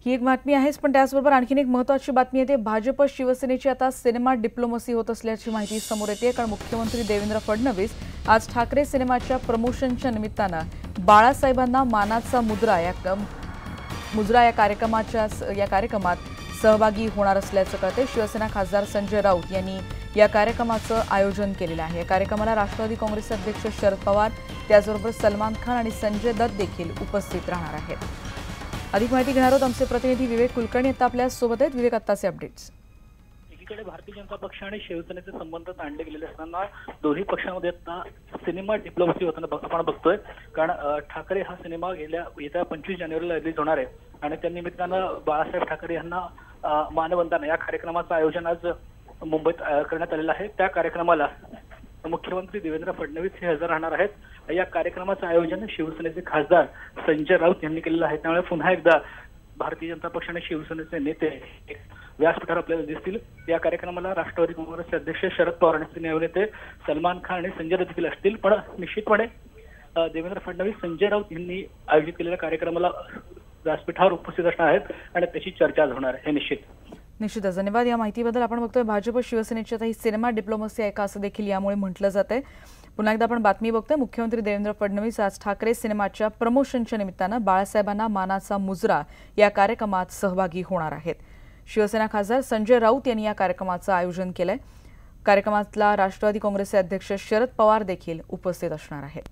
ही एक बातमी आहेच, पण त्याचबरोबर आणखीन एक महत्त्वाची बातमी येते। भाजप शिवसेनेची आता सिनेमा डिप्लोमसी होत असल्याची माहिती समोर येते। कारण मुख्यमंत्री देवेंद्र फडणवीस आज ठाकरे सिनेमाच्या प्रमोशनच्या निमित्तानं बाळासाहेबांना मानाचा मुजरा या कार्यक्रमात सहभागी होणार असल्याचं कळते। शिवसेना खासदार संजय राऊत यांनी या कार्यक्रमाचं आयोजन केलेलं आहे। या कार्यक्रमाला राष्ट्रवादी काँग्रेसचे अध्यक्ष शरद पवार, त्याचबरोबर सलमान खान आणि संजय दत्त देखील उपस्थित राहणार आहेत। अधिक माहिती घेणार आहोत आमचे प्रतिनिधी विवेक कुलकर्णी आता आपल्या सोबत आहेत। विवेक, आत्ताचे अपडेट्स। एकीकडे भारतीय जनता पक्ष आणि शिवसेनेचे संबंध ताणले गेलेले असताना दोन्ही पक्षांमध्ये आता सिनेमा डिप्लोमसी होताना आपण बघतोय। कारण ठाकरे हा सिनेमा येत्या 25 जानेवारीला रिलीज होणार आहे आणि त्या निमित्तानं बाळासाहेब ठाकरे यांना मानवंदना या कार्यक्रमाचं आयोजन आज मुंबईत करण्यात आलेलं आहे। त्या कार्यक्रमाला मुख्यमंत्री देवेंद्र फडणवीस हे हजर राहणार आहेत। या कार्यक्रमाचं आयोजन शिवसेनेचे खासदार संजय राऊत यांनी केलेलं आहे। त्यामुळे पुन्हा एकदा भारतीय जनता पक्ष आणि शिवसेनेचे नेते व्यासपीठावर आपल्याला दिसतील। या कार्यक्रमाला राष्ट्रवादी काँग्रेसचे अध्यक्ष शरद पवार आणि सिने अभिनेते सलमान खान आणि संजय दत्त देखील असतील। पण निश्चितपणे देवेंद्र फडणवीस संजय राऊत यांनी आयोजित केलेल्या कार्यक्रमाला व्यासपीठावर उपस्थित असणार आहेत आणि त्याची चर्चा होणार आहे। निश्चितच धन्यवाद या माहितीबद्दल। आपण बघतोय भाजप शिवसेनेची आता ही सिनेमा डिप्लोमसी आहे का असं देखील यामुळे म्हटलं जातंय। पुन्हा एकदा आपण बातमी बघतोय। मुख्यमंत्री देवेंद्र फडणवीस आज ठाकरे सिनेमाच्या प्रमोशनच्या निमित्तानं बाळासाहेबांना मानाचा मुजरा या कार्यक्रमात सहभागी होणार आहेत। शिवसेना खासदार संजय राऊत यांनी या कार्यक्रमाचं आयोजन केलंय। कार्यक्रमातला राष्ट्रवादी काँग्रेसचे अध्यक्ष शरद पवार देखील उपस्थित असणार आहेत।